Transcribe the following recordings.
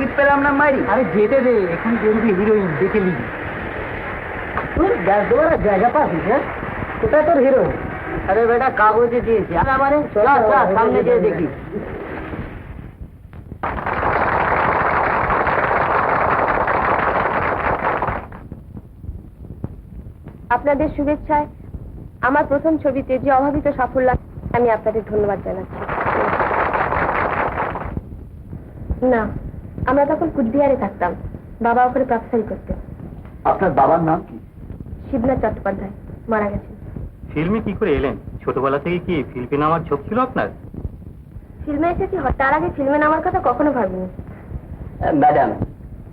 Ticket পেলাম না মারি। আরে যেতে দে, এখন জরুরি হিরোইন দেখে নিবি। তুই গ্যাস দেওয়ার জায়গা পাচ্ছিস? হ্যাঁ, কোথায় তোর হিরোইন? আরে বেটা কাগজে দিয়েছি। মানে সামনে গিয়ে দেখি। আপনাদের শুভেচ্ছায় আমার প্রথম ছবিতে যে অভাবিত সাফল্য, আমি আপনাদের ধন্যবাদ জানাচ্ছি। না, আমরা তখন কুচবিহারে থাকতাম। বাবা ওখানে প্রফেসরি করতেন। আপনার বাবার নাম কি? শিবনাথ চট্টোপাধ্যায়, মারা গেছেন। ফিল্মে কি করে এলেন? ছোটবেলা থেকে কি ফিল্মে নামার ঝোঁক ছিল আপনার? ফিল্মে এসেছি, তার আগে ফিল্মে নামার কথা কখনো ভাবিনি। ম্যাডাম,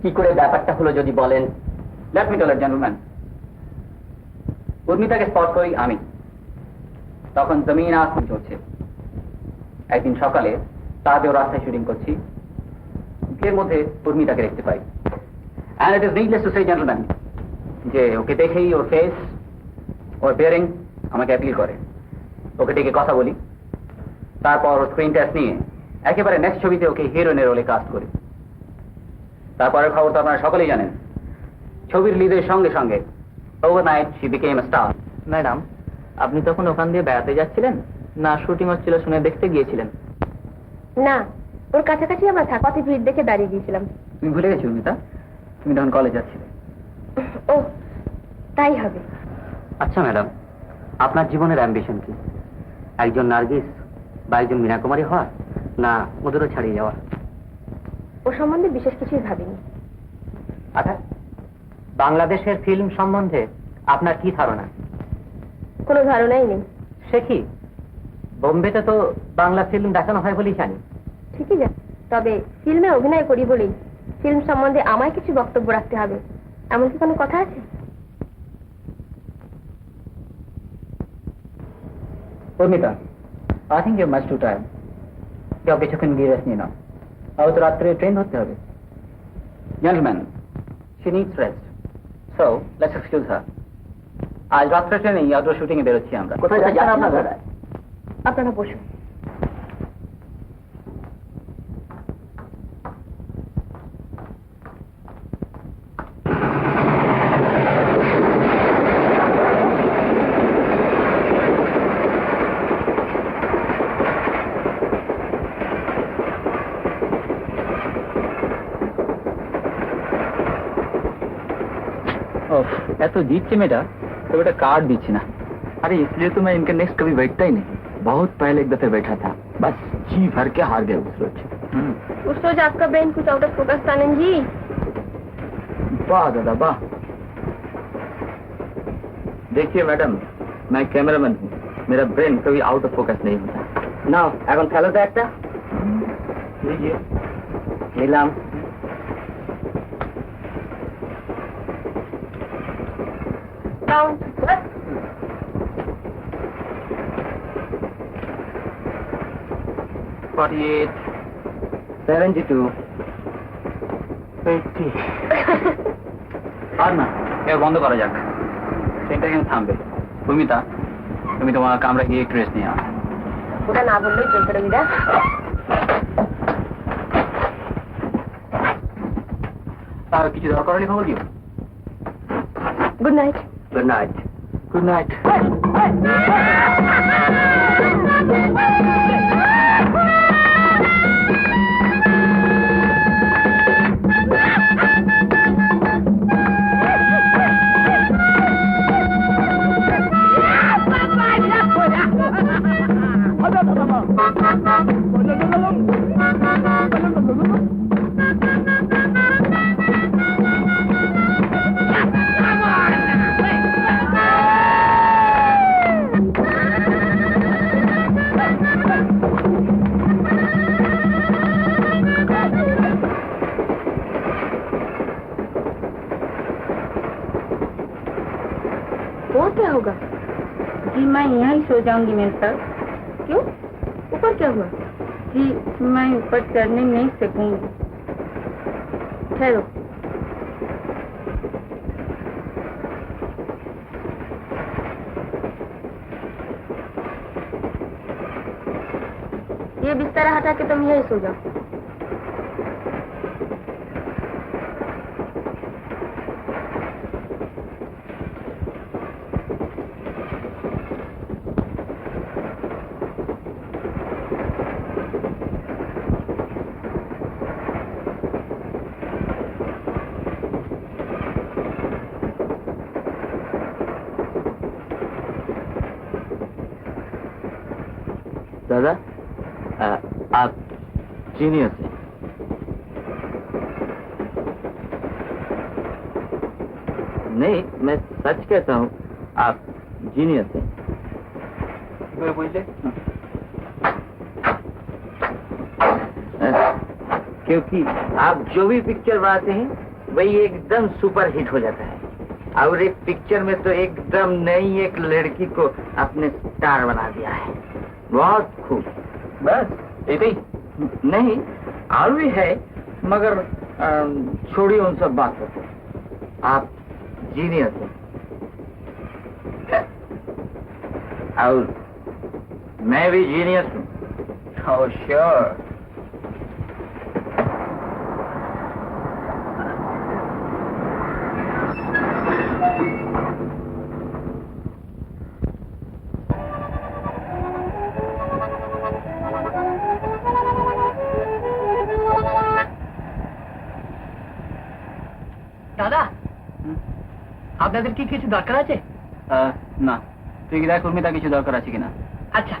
কি করে ব্যাপারটা হলো যদি বলেন। লেট মি টেল ইট জেন্টলম্যান। উর্মিতাকে স্পট করি আমি। তখন জমিন আসমান চলছে। একদিন সকালে তাজেও রাস্তায় শুটিং করছি, এর মধ্যে উর্মিতাকে দেখতে পাই। And it is needless to say gentleman যে ওকে দেখেই ওর ফেস, ওর বিয়ারিং আমাকে অ্যাপিল করে। ওকে ডেকে কথা বলি, তারপর ওর স্ক্রিন টেস্ট নিয়ে একেবারে নেক্সট ছবিতে ওকে হিরোইনের রোলে কাস্ট করি। তারপরের খবর তো আপনারা সকলেই জানেন। ছবির লিডের সঙ্গে সঙ্গে overnight she became a star. Madam, আপনি তখন ওখান দিয়ে বেড়াতে যাচ্ছিলেন না শুটিং হচ্ছিল শুনে দেখতে গিয়েছিলেন? না, ওর কাছাকাছি আমরা পথে ভিড় দেখে দাঁড়িয়ে গিয়েছিলাম। তুমি ভুলে গেছো উর্মিতা, তুমি তখন কলেজ যাচ্ছিলে। ও, তাই হবে। আচ্ছা ম্যাডাম, আপনার জীবনের অ্যাম্বিশন কি? একজন নার্গিস বা একজন মীনা কুমারী হওয়া, না ওদেরও ছাড়িয়ে যাওয়া? ও সম্বন্ধে বিশেষ কিছুই ভাবিনি। আচ্ছা, বাংলাদেশের ফিল্ম সম্বন্ধে আপনার কি ধারণা? কোনো ধারণাই নেই। সে কি, বোম্বেতে তো বাংলা ফিল্ম দেখানো হয় বলেই জানি। ঠিকই জানি, তবে ফিল্মে অভিনয় করি বলেই ফিল্ম সম্বন্ধে আমায় কিছু বক্তব্য রাখতে হবে, এমন কি কোনো কথা আছে? Urmita, I think you much too tired. যাও কিছুক্ষণ গিয়ে রেস্ট নিয়ে নাও, হয়তো রাত্রে ট্রেন ধরতে হবে। Gentleman, she needs rest, so let's excuse her. আজ রাত্রে ট্রেনে আউটডোর শুটিং এ বেরোচ্ছি আমরা। কোথায় যাচ্ছেন আপনারা? আপনারা বসুন। এত দিচ্ছে মেয়েটা, तो बेटा कार्ड दीजिए ना। अरे इसलिए तो मैं इनके नेक्स्ट कभी बैठता ही नहीं। बहुत पहले एक दफे बैठा था, बस जी भर के हार गया उस रोज। उस रोज आपका ब्रेन कुछ आउट ऑफ फोकस था नंद जी। वाह दादा वाह। देखिए मैडम, मैं कैमरामैन हूँ, मेरा ब्रेन कभी आउट ऑफ फोकस नहीं होता। ना এখন খেলো তো একটা। लीजिए। নিলাম। Count. 48, 72, 80। আর না, এবার বন্ধ করা যাক, ট্রেনটা এখানে থামবে। ভূমিতা, তুমি তোমার কামরা গিয়ে একটু রেস্ট নিয়ে আসো। ওটা না বললেই চলতে রবিদা। আর কিছু দরকার হলে খবর দিও। Good night. Good night. Good night. वो क्या होगा? जी मैं यहीं सो जाऊंगी मेम साहब। क्यों? ऊपर क्या हुआ? जी मैं ऊपर चढ़ने नहीं सकूंगी। ठहरो। ये बिस्तर हटा के तुम यहीं सो जाओ। दादा आप जीनियस हैं। नहीं, मैं सच कहता हूँ, आप जीनियस हैं। क्योंकि आप जो भी पिक्चर बनाते हैं वही एकदम सुपर हिट हो जाता है, और एक पिक्चर में तो एकदम नई एक लड़की को अपने स्टार बना दिया है। बहुत खूब। बस इतनी नहीं, और भी है, मगर छोड़िए उन सब बातों को। आप जीनियस हैं, और मैं भी जीनियस हूँ। Oh sure. দাদা আপনাদের কি কিছু দরকার আছে? না, তুই কি দেখ উর্মিতা কিছু দরকার আছে কিনা। আচ্ছা।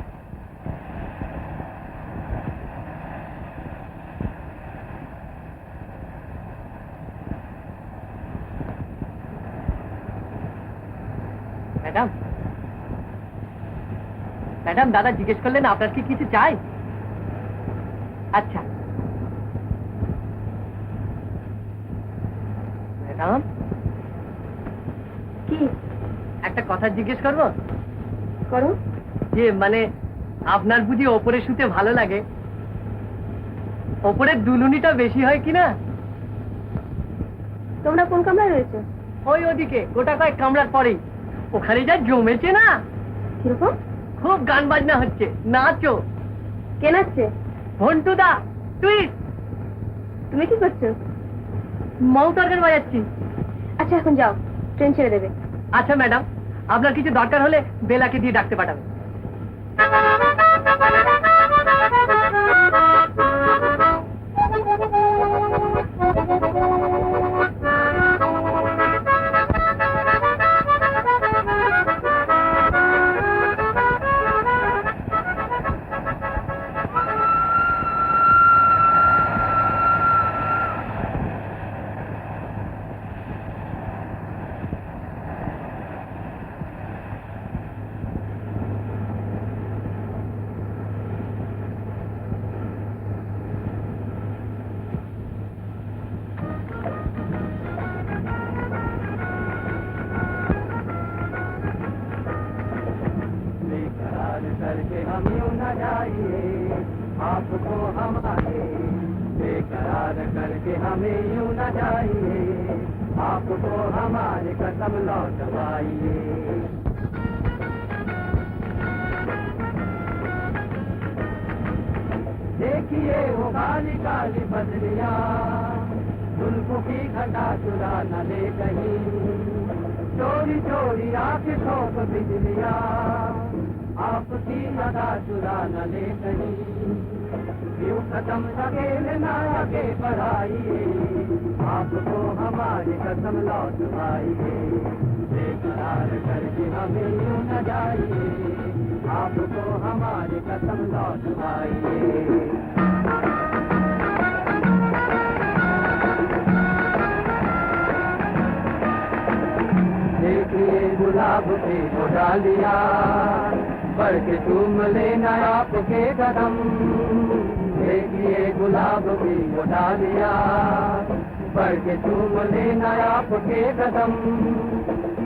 ম্যাডাম, ম্যাডাম, দাদা জিজ্ঞেস করলেন আপনার কি কিছু চাই? আচ্ছা ম্যাডাম, কি একটা কথা জিজ্ঞেস করবো? করো। যে মানে আপনার বুঝি ওপরে শুতে ভালো লাগে? ওপরের দুলুনিটা বেশি হয় কিনা? তোমরা কোন কামরায় রয়েছে? ওই ওদিকে গোটা কয়েক কামরার পরেই। ওখানে যা জমেছে না, কিরকম? খুব গান বাজনা হচ্ছে, নাচো। কে নাচছে? ঘন্টুদা, তুই? তুমি কি করছো? মৌ তরকারি বাজাচ্ছি। আচ্ছা এখন যাও, ট্রেন ছেড়ে দেবে। আচ্ছা ম্যাডাম, আপনার কিছু দরকার হলে বেলাকে দিয়ে ডাকতে পাঠাবেন। करके हम यूं न जाइए, आपको हमारे बेकरार करके हमें यूं न जाइए, आपको हमारे कसम लौटवाइए। देखिए वो काली काली बदलियां, जुल्फों की घटा चुरा न ले कहीं, चोरी चोरी आके ठोक बिजलियां, आपकी अदा चुरा न ले कहीं, यूं कदम लगे न आगे बढ़ाइए, आपको हमारी कसम लौटवाइए। बेकरार करके हमें यूं न जाइए, आपको हमारी कसम लौटवाइए। देखिए गुलाब की वो डालियां, बढ़ के चूम लेना आपके कदम। देखिए गुलाब की वो डालियां, बढ़ के चूम लेना आपके कदम।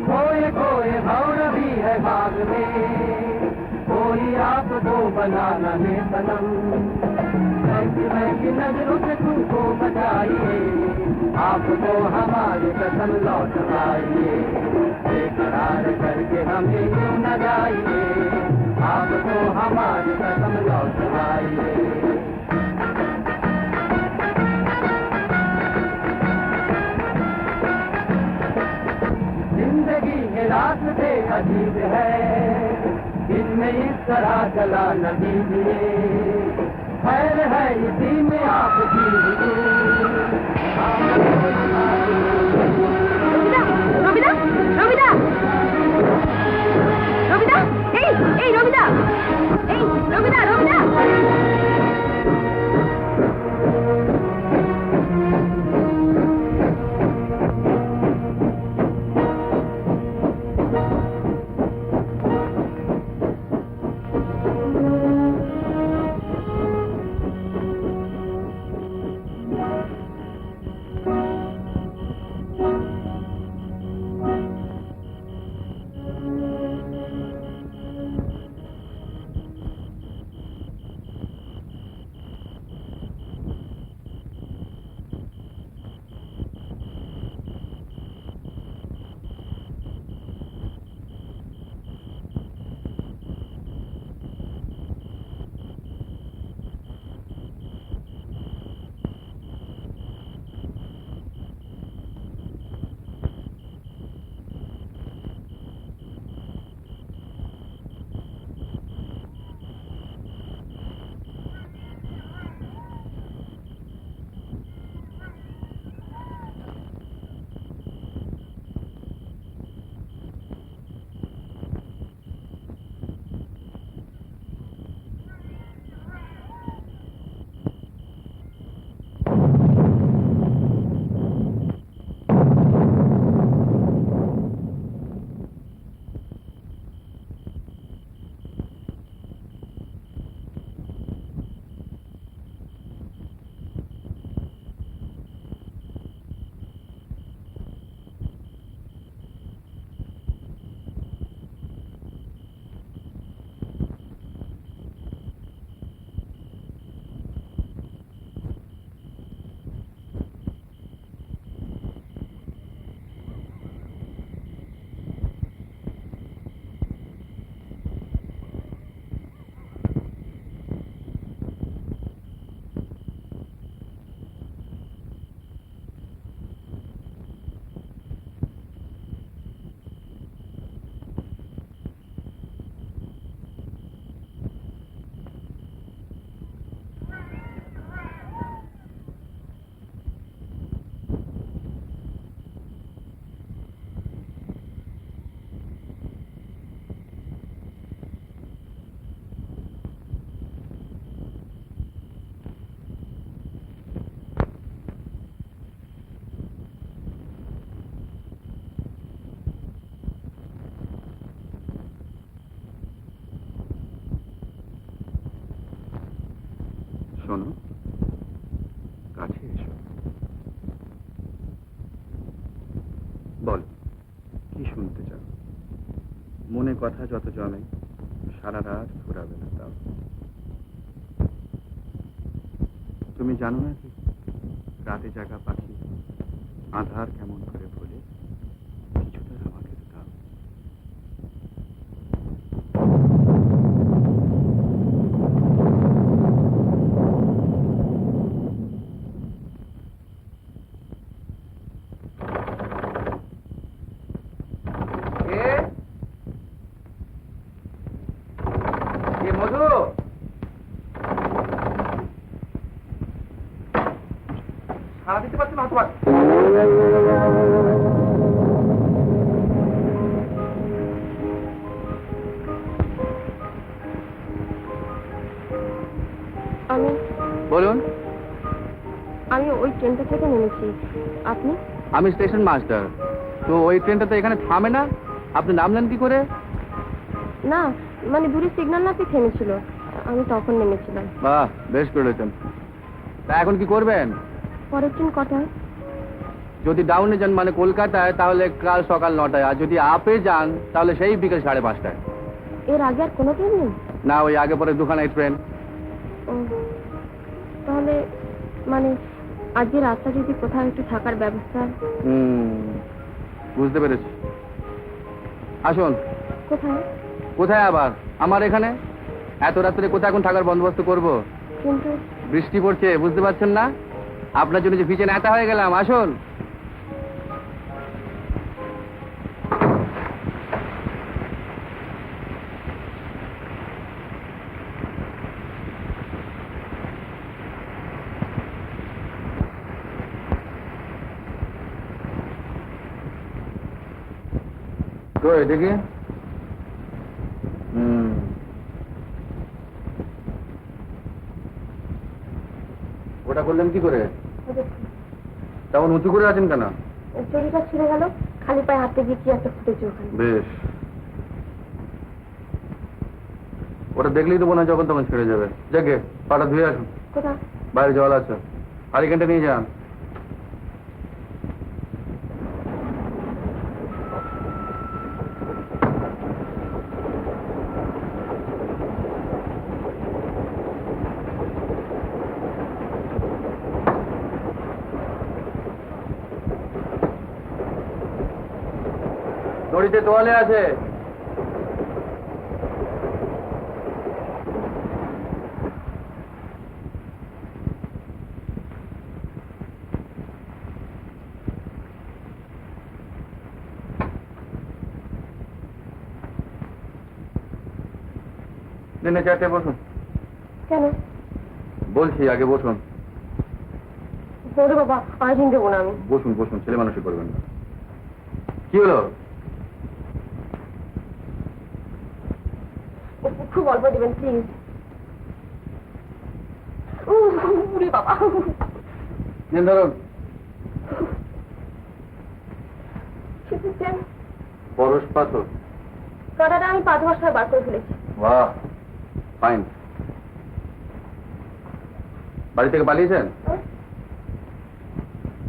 खोए खोए भौर भी है बाग में, कोई आपको बनाना है सनम। महकी नजरों से तुमको बचाइए, आपको हमारी कसम लौटवाइए। बेकरार करके हमें यूं न जाइए, आपको हमारी कसम लौटवाइए। जिंदगी के रास्ते अजीब है, इनमें इस तरह चला न दीजिए। खैर है इसी में आपकी রবিদা, রবিদা, রবিদা, এই রবিদা, এই রবিদা, রবিদা। বল, কি শুনতে চাও? মনে কথা যত জমে সারা রাত ফুরাবে না তাও। তুমি জানো না কি রাতে জাগা পাখি আধার কেমন করে ভোলে? কিছুটা আমাকে দাও। মধু, সারা দিতে পারছো না তোমার? আমি বলুন। আমি ওই ট্রেনটা থেকে নেমেছি। আপনি? আমি স্টেশন মাস্টার। তো ওই ট্রেনটা তো এখানে থামে না, আপনি নামলেন কি করে? না, মানে দূরে সিগন্যাল না পেয়ে থেমেছিল, আমি তখন নেমেছিলাম। বাহ, বেশ করেছেন। তা এখন কি করবেন? পরের ট্রেন কটায়? যদি ডাউনে যান মানে কলকাতায়, তাহলে কাল সকাল 9টায়। আর যদি আপে যান তাহলে সেই বিকেল 5:30টায়। এর আগে আর কোনো ট্রেন নেই? না, ওই আগে পরে দুখানায় ট্রেন। ও, তাহলে মানে আজকে রাস্তা যদি কোথাও একটু থাকার ব্যবস্থা। বুঝতে পেরেছি। আসুন। কোথায়? কোথায় আবার? আমার এখানে। এত রাত্রে কোথায় এখন থাকার বন্দোবস্ত করব? কিন্তু বৃষ্টি পড়ছে, বুঝতে পারছেন না? আপনার জন্য যে ভিজে নেতা হয়ে গেলাম। আসুন। কই দেখি। ওটা করলেন কি করে? তেমন উঁচু করে আছেন কেন? চুরিটা ছিঁড়ে গেল, খালি পায়ে হাঁটতে গিয়ে কি একটা ফুটেছে ওখানে। বেশ, ওটা দেখলেই তো মনে হয় যখন তখন ছেড়ে যাবে। যাকে পাটা ধুয়ে আসুন। কোথা? বাইরে জল আছে, হারিকেনটা নিয়ে যান। দড়িতে তোয়ালে আছে। দিনে 4টে বসুন। কেন? বলছি আগে বসুন। ওরে বাবা, আইডিন দেবো না আমি। বসুন বসুন, ছেলে মানুষই করবেন না। কি হলো? খুব অল্প দেবেন প্লিজ। ওরে বাবা। নিন ধরুন। পরশ পাথর। কাটাটা আমি 5 বছর বার করে ফেলেছি। বাহ, ফাইন। বাড়ি থেকে পালিয়েছেন?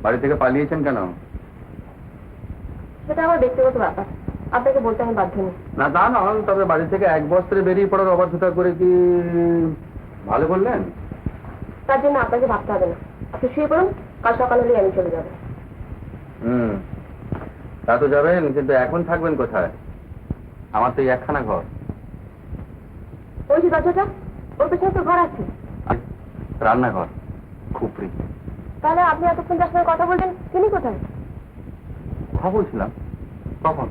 বাড়ি থেকে পালিয়েছেন কেন? সেটা আমার ব্যক্তিগত ব্যাপার, আপনাকে বলতে আমি বাধ্য নই। না তা নয়, তবে বাড়ি থেকে এক বস্ত্রে বেরিয়ে পড়ার অবাধ্যতা করে কি ভালো করলেন? তার জন্য আপনাকে ভাবতে হবে না, আপনি শুয়ে পড়ুন, কাল সকাল হলেই আমি চলে যাবো। তা তো যাবেন, কিন্তু এখন থাকবেন কোথায়? আমার তো এই একখানা ঘর। ওই যে দরজাটা, ওর পেছনে তো ঘর আছে। রান্নাঘর, খুপড়ি। তাহলে আপনি এতক্ষণ যার সঙ্গে কথা বলছেন, তিনি কোথায়? কথা বলছিলাম। কখন?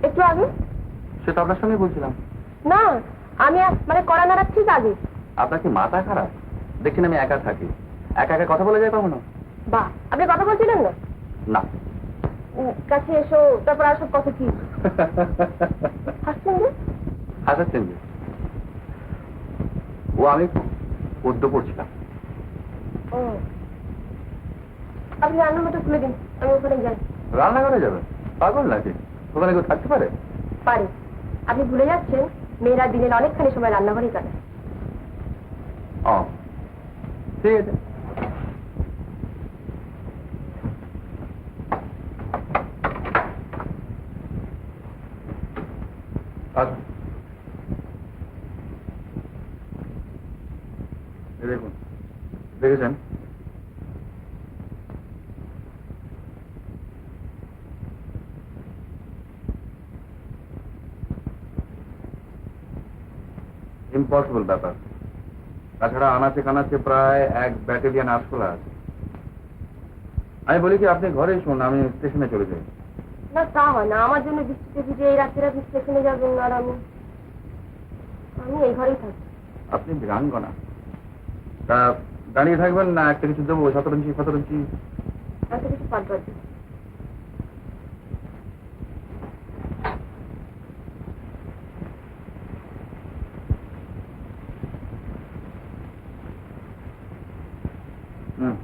একটু আগে। সে তো আপনার সঙ্গে বলছিলাম। না, আমি মানে কড়া নাড়ার ঠিক আগে। আপনার কি মাথা খারাপ? দেখছেন আমি একা থাকি, একা একা কথা বলে যায় কখনো? বাহ, আপনি কথা বলছিলেন না? না। কাছে এসো, তারপর আর সব কথা কি? হাসছেন যে? হাসাচ্ছেন যে? ও আমি পদ্য পড়ছিলাম। ও, আপনি রান্নাঘরটা খুলে দিন, আমি ওখানে যাই। রান্নাঘরে যাবেন? পাগল নাকি? ওখানে কেউ থাকতে পারে? পারে। আপনি ভুলে যাচ্ছেন, মেয়েরা দিনের অনেকখানি সময় রান্নাঘরেই কাটায়। ও, ঠিক আছে। দেখেছেন? ইম্পসিবল ব্যাপার। তাছাড়া আনাচে কানাচে প্রায় 1 ব্যাটালিয়ন আরশোলা আছে। আমি বলি কি, আপনি ঘরে শুন, আমি স্টেশনে চলে যাই। না তা হয় না, আমার জন্য বৃষ্টিতে ভিজে এই রাত্রে আপনি স্টেশনে যাবেন আর আমি এই ঘরেই থাকি। আপনি বীরাঙ্গনা, তা দাঁড়িয়ে থাকবেন না একটা কিছু দেবো? শতরঞ্চি ফতরঞ্চি? এত কিছু পারবেন? হুম।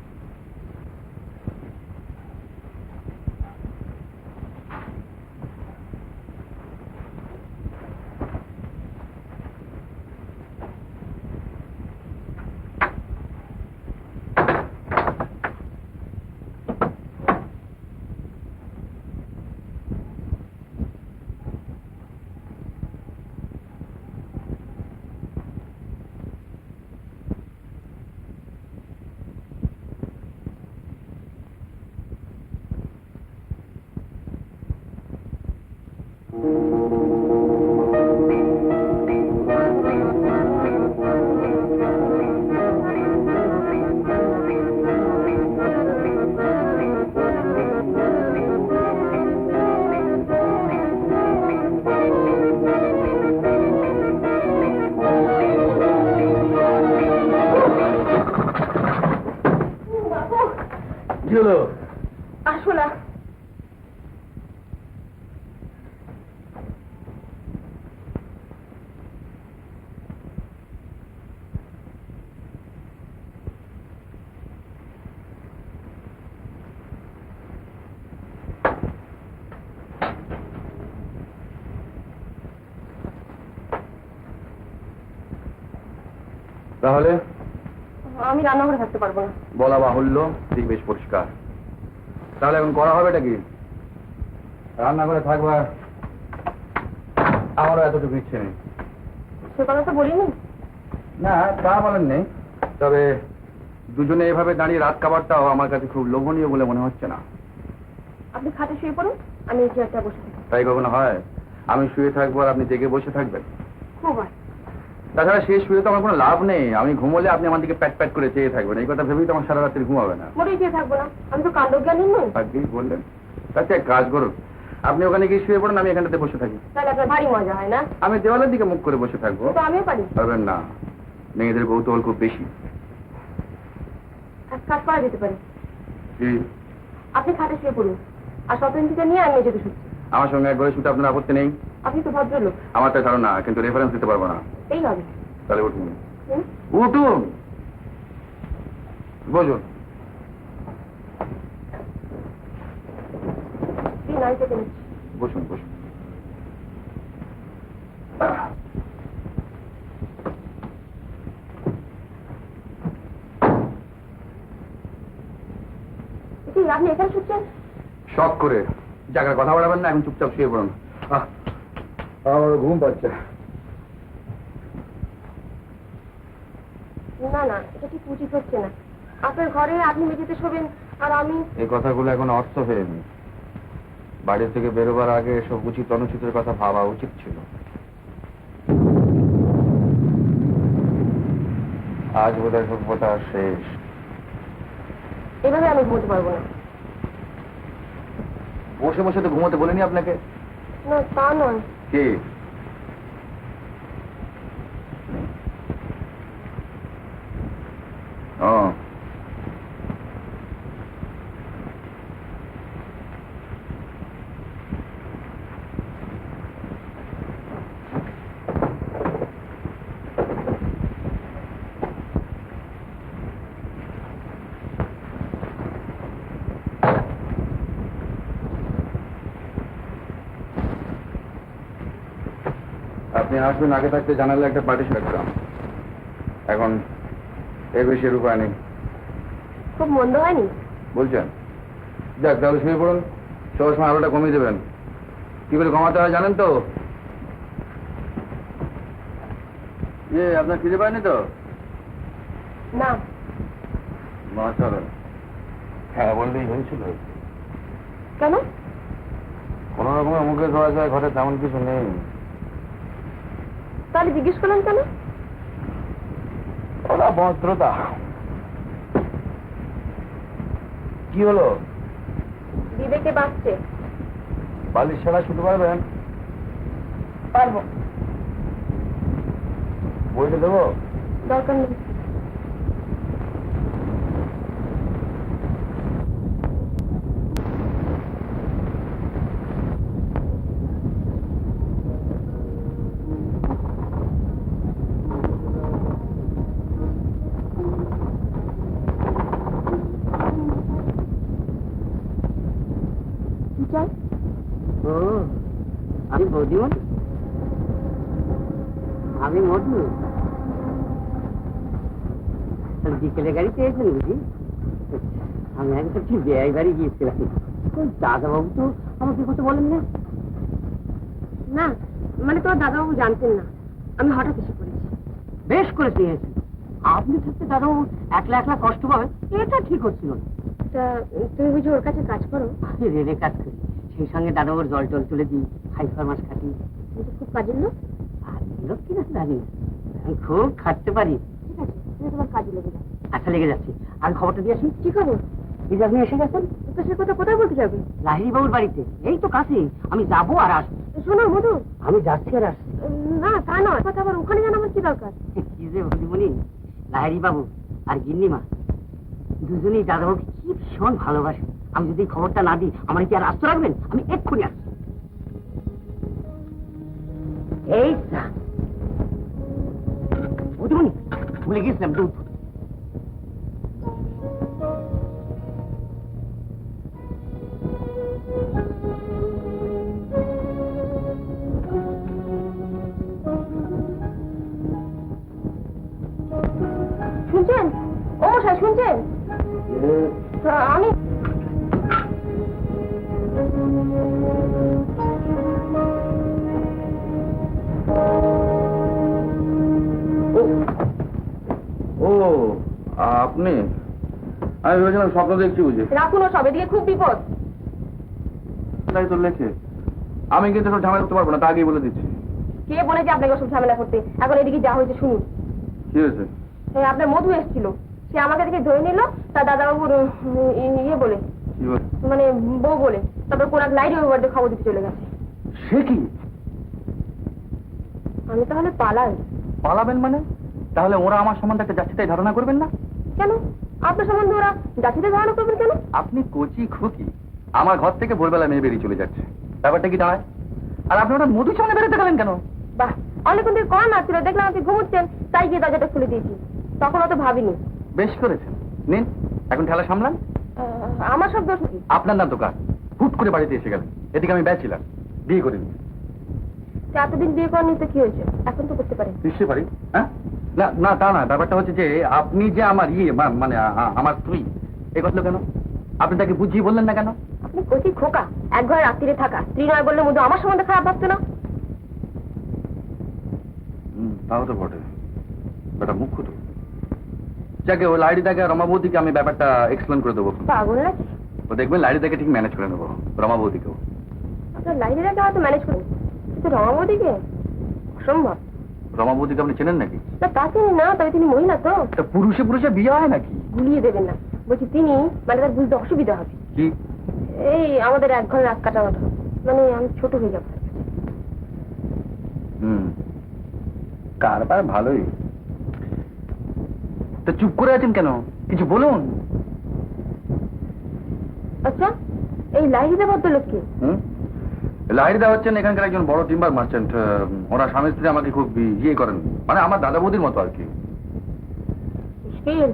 কি হলো? আসলে তাহলে আমি রান্নাঘরে থাকতে পারবো না। বলা বাহুল্য, ঠিক বেশ পরিষ্কার। তাহলে এখন করা হবেটা কি? রান্নাঘরে থাকবা, আমারও এতটুকু ইচ্ছে নেই। সে কথা তো বলিনি। না, তা বলেন নেই, তবে দুজনে এভাবে দাঁড়িয়ে রাত কাবারটাও আমার কাছে খুব লোভনীয় বলে মনে হচ্ছে না। আপনি খাটে শুয়ে পড়ুন, আমি এই চেয়ারটা বসে থাকি। তাই কখনো হয়? আমি শুয়ে থাকবো আর আপনি জেগে বসে থাকবেন? খুব হয়। তাছাড়া শেষ শুয়ে তো আমার কোনো লাভ নেই। আমি ঘুমোলে আপনি আমার দিকে প্যাট প্যাট করে চেয়ে থাকবেন, এই কথা ভেবেই তো আমার সারা রাত্রি ঘুমাবে না। মোটেই চেয়ে থাকবো না, আমি তো কাণ্ডজ্ঞানী নই। আজকেই বললেন। আচ্ছা, এক কাজ করুন, আপনি ওখানে গিয়ে শুয়ে পড়ুন, আমি এখানটাতে বসে থাকি। তাহলে আপনার ভারী মজা হয় না? আমি দেওয়ালের দিকে মুখ করে বসে থাকবো। তো আমিও পারি। পারবেন না, মেয়েদের কৌতূহল খুব বেশি। এক কাজ করা যেতে পারে। কি? আপনি খাটে শুয়ে পড়ুন, আর শতরঞ্চিটা নিয়ে আমি মেঝেতে শুচ্ছি। আমার সঙ্গে একবারে শুতে আপনার আপত্তি নেই? আপনি তো ভদ্রলোক। আমার তো ধারণা, কিন্তু রেফারেন্স দিতে পারবো না। এই হবে। তাহলে উঠুন। হুম? উঠুন, বসুন। দিন, আমি চেপে নিচ্ছি। বসুন বসুন। কি, আপনি এখানে শুচ্ছেন? শখ করে জায়গার কথা বাড়াবেন না, এখন চুপচাপ শুয়ে পড়ুন। আমার ঘুম পাচ্ছে। না না, এটা ঠিক উচিত হচ্ছে না। আপনার ঘরে আপনি মেঝেতে শোবেন আর আমি। এই কথাগুলো এখন অর্থহীন। বাড়ি থেকে বেরোবার আগে এসব উচিত অনুচিতের কথা ভাবা উচিত ছিল। আজ বোধহয় সভ্যতা শেষ। এভাবে আমি ঘুমোতে পারবো না। বসে বসে তো ঘুমোতে বলিনি আপনাকে। না তা নয়। কি? ও, আপনি আসবেন আগে থাকতে জানালে একটা পার্টিশন রাখতাম। এখন এর বেশি এর উপায় নেই। খুব মন্দ হয়নি। বলছেন? যাক, তাহলে শুয়ে পড়ুন। সবার সময় আলোটা কমিয়ে দেবেন। কি করে কমাতে হয় জানেন তো? আপনার খিদে পায়নি তো? না। না চলে হ্যাঁ বললেই হয়েছিল। কেন? কোন রকমের মুখে ধোয়া যায় ঘরে তেমন কিছু নেই। তাহলে জিজ্ঞেস করলেন কেন? ওরা ভদ্রতা। কি হলো? বিবেকে বাঁচছে। বালিশ ছাড়া শুতে পারবেন? পারবো। বইটা দেবো? দরকার নেই। ও আমি বৌদিমন, আমি মধু। বিকেলে গাড়ি পেয়েছেন বুঝি? আমি একদম ঠিক বেয়াই বাড়ি গিয়েছিলাম। দাদাবাবু তো আমাকে কথা বলেন না। না মানে তোমার দাদাবাবু জানতেন না, আমি হঠাৎ এসে পড়েছি। বেশ করে পেয়েছেন। আপনি থাকতে দাদাবাবু একলা একলা কষ্ট পাবেন এটা ঠিক হচ্ছিল না। তা তুমি বুঝি ওর কাছে কাজ করো? আমি রেলে কাজ করি, সেই সঙ্গে দাদাবাবুর জল টল তুলে দিই, খাই ফরমাস খাটি। তুমি তো খুব কাজের লোক। আর লোক কিনা জানি না, আমি খুব খাটতে পারি। ঠিক আছে, তুমি তোমার কাজে লেগে যাও। আচ্ছা লেগে যাচ্ছি। আমি খবরটা দিয়ে আসি। কি খবর? এই যে আপনি এসে গেছেন তো সে কথা কোথায় বলতে যাবে? লাহিড়ী বাবুর বাড়িতে, এই তো কাছে। আমি যাবো আর আসবো। শোনো মধু, আমি যাচ্ছি আর আসছি। না তা নয়, কথা আবার ওখানে জানাবার কি দরকার? কি যে বলিমনি, লাহিড়ী বাবু আর গিন্নিমা দুজনেই দাদাবাবুকে কি ভীষণ ভালোবাসে। আমি যদি এই খবরটা না দিই আমার কি আর আস্ত রাখবেন? আমি এক্ষুনি আসছি। এই বুঝুনি, ভুলে গিয়েছিলাম দুধ। শুনছেন? ও মশাই শুনছেন? আমি ও আপনি? আমি ভেবেছিলাম স্বপ্ন দেখছি বুঝে। রাখুন সব, এদিকে খুব বিপদ। তাই তো লেখে। আমি কিন্তু সব ঝামেলা করতে পারবো না, তা আগেই বলে দিচ্ছি। কে বলেছে আপনাকে সব ঝামেলা করতে? এখন এদিকে যা হয়েছে শুনুন। কি হয়েছে? আপনার মধু এসেছিল, সে আমাকে দেখে ধরে নিল তার দাদাবাবুর ইয়ে বলে, কি বলে? মানে বউ বলে। তারপর কোন এক লাইট বাড়িতে খবর দিতে চলে গেছে। সে কি? আমি তাহলে পালাই। পালাবেন মানে? তাহলে ওরা আমার সম্বন্ধে একটা যাচ্ছিতাই ধারণা করবেন না? কেন? আপনার সম্বন্ধে ওরা জাতিতে ধারণা করবেন কেন? আপনি কচি খুকি, আমার ঘর থেকে ভোরবেলা মেয়ে বেরিয়ে চলে যাচ্ছে, ব্যাপারটা কি দাঁড়ায়? আর আপনি ওটা মধুর সামনে বেরোতে গেলেন কেন? বাহ, অনেকক্ষণ থেকে কম না ছিল, দেখলাম আপনি ঘুমুচ্ছেন, তাই গিয়ে দরজাটা খুলে দিয়েছি। তখন অত ভাবিনি। বেশ করেছেন, নিন এখন ঠেলা সামলান। আমার সব দোষ কি? আপনার নাম দোকান, হুট করে বাড়িতে এসে গেলেন। এদিকে আমি ব্যাচেলার, বিয়ে করিনি। এতদিন বিয়ে করেনি তো কি হয়েছে? এখন তো করতে পারেন। নিশ্চয়ই পারি। হ্যাঁ না না তা না, ব্যাপারটা হচ্ছে যে আপনি যে আমার মানে আমার স্ত্রী, এ কথা কেন আপনি তাকে বুঝিয়ে বললেন না কেন? আপনি কচি খোকা, এক ঘরে রাত্রিরে থাকা, স্ত্রী নয় বললে মধু আমার সম্বন্ধে খারাপ ভাবতো না? তাও তো বটে, বেটা মুখ্য তো। যাকে ওই লাইডিটাকে রমাবতীকে আমি ব্যাপারটা এক্সপ্লেন করে দেবো। পাগল নাকি? ও দেখবেন লাইডিটাকে ঠিক ম্যানেজ করে নেবো, রমাবতীকেও। আপনার লাইব্রেরিটাকে হয়তো ম্যানেজ করুন, কিন্তু রমাবতীকে অসম্ভব। রমাবতীকে আপনি চেনেন নাকি? না তা চিনি না, তবে তিনি মহিলা তো। তা পুরুষে পুরুষে বিয়ে হয় নাকি? গুলিয়ে দেবেন না বলছি, তিনি মানে তার বুঝতে অসুবিধা হবে। কি? এই আমাদের এক ঘরে রাত কাটা মতো, মানে আমি ছোট হয়ে যাবো। কারবার ভালোই। তা চুপ করে আছেন কেন? কিছু বলুন। আচ্ছা, এই লাইব্রেরিতে ভদ্রলোক কে? লাহিড়িদা হচ্ছেন এখানকার একজন বড় টিম্বার মার্চেন্ট। ওরা স্বামী স্ত্রী আমাকে খুব ইয়ে করেন, মানে আমার দাদা বৌদির মতো আর কি। মুশকিল।